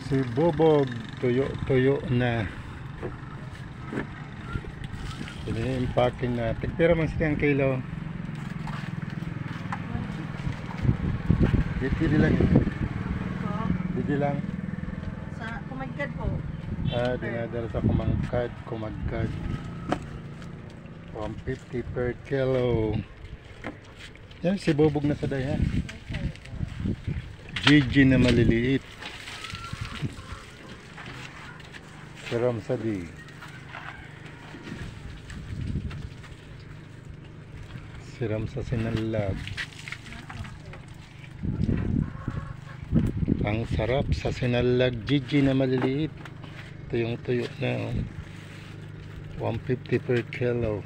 Si Bobog, tuyo na. Ini-impake na. Tigpira man siya ang kilo. Didi lang. Didi lang. Sa kumagkad po. Dinadala sa kumagkad. 150 per kilo. Yan, si Bobog na sa daya. Gigi na maliliit. Siram sadi. Siram sa sinalag. Ang sarap sa sinalag. Gigi na maliliit. Ito yung tuyo na. 150 per kilo.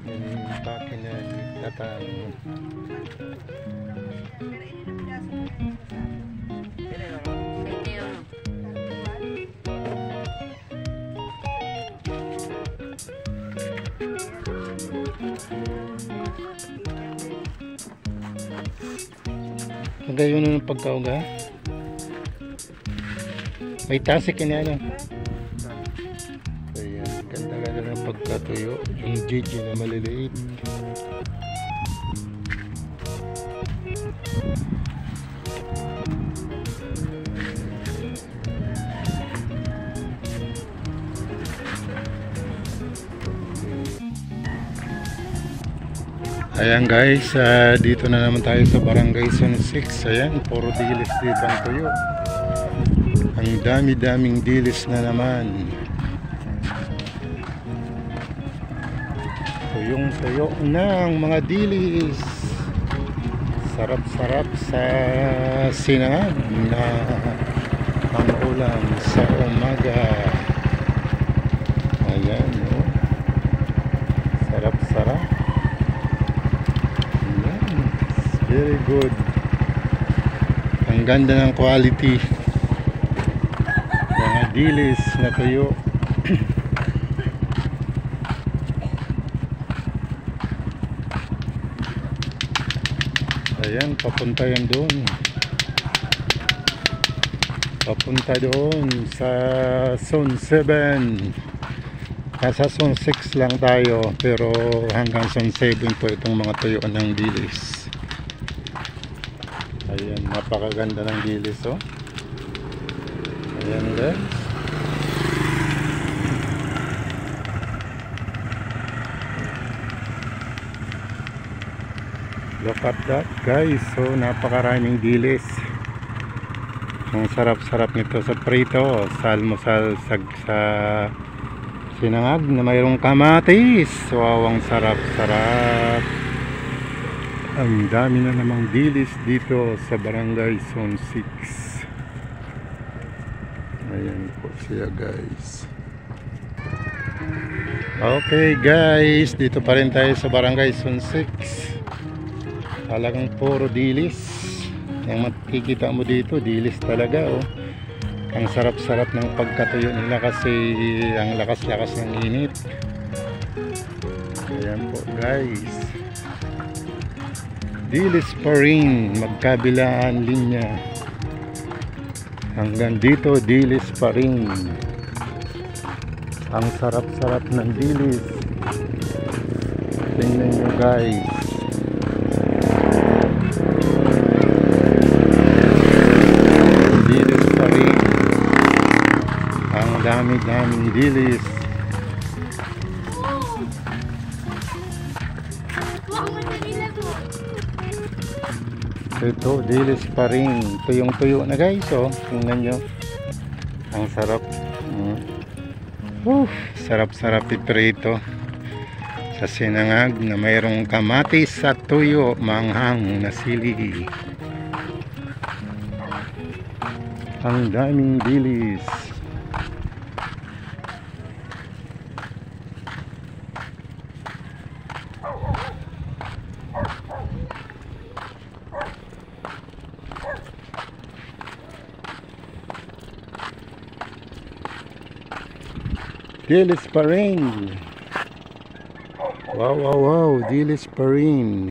Impake na tatang. Gayon na ng pagkauga. May tasik na ano. Ayan, ganda-ganda ng pagkatuyo. Yung gigi na maliliit. Ayan guys, dito na naman tayo sa Barangay Zone 6. Ayan, puro dilis dito ang tuyo. Ang dami-daming dilis na naman. Tuyong-tuyo na ang mga dilis. Sarap-sarap sa sinangag na ang ulam sa umaga. Ayan, oh. Sarap-sarap. Very good. Ang ganda ng quality. Mga dilis na tuyo. Ayan, papunta yan doon. Papunta doon sa Zone 7. Nasa Zone 6 lang tayo, pero hanggang Zone 7 po itong mga tuyuan ng dilis. Ayan, napakaganda ng dilis, oh. Ayan guys. Look at that guys. So napakaraming dilis. Ang sarap-sarap nito sa prito, sa almusal, sa sinangag na mayroong kamatis. Wow, ang sarap-sarap. Ang dami na namang dilis dito sa Barangay Zone 6. Ayan po siya guys. Okay guys, dito pa rin tayo sa Barangay Zone 6. Talagang puro dilis. Yung makikita mo dito, dilis talaga, oh. Ang sarap-sarap ng pagkatuyo nila kasi ang lakas-lakas ng init. Ayan po guys. Dilis pa rin, magkabilaan linya. Hanggang dito, dilis pa rin. Ang sarap-sarap ng dilis. Tingnan nyo guys. Dilis pa rin. Ang dami-daming dilis. Ito, dilis pa rin. Tuyong-tuyo na guys, oh. Tingnan nyo. Ang sarap. Sarap-sarap ito sa sinangag na mayroong kamatis at tuyo, manghang na sili. Ang daming dilis. Dilis pa rin. Wow, wow, wow. Dilis pa rin.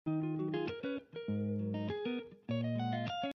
Ayan.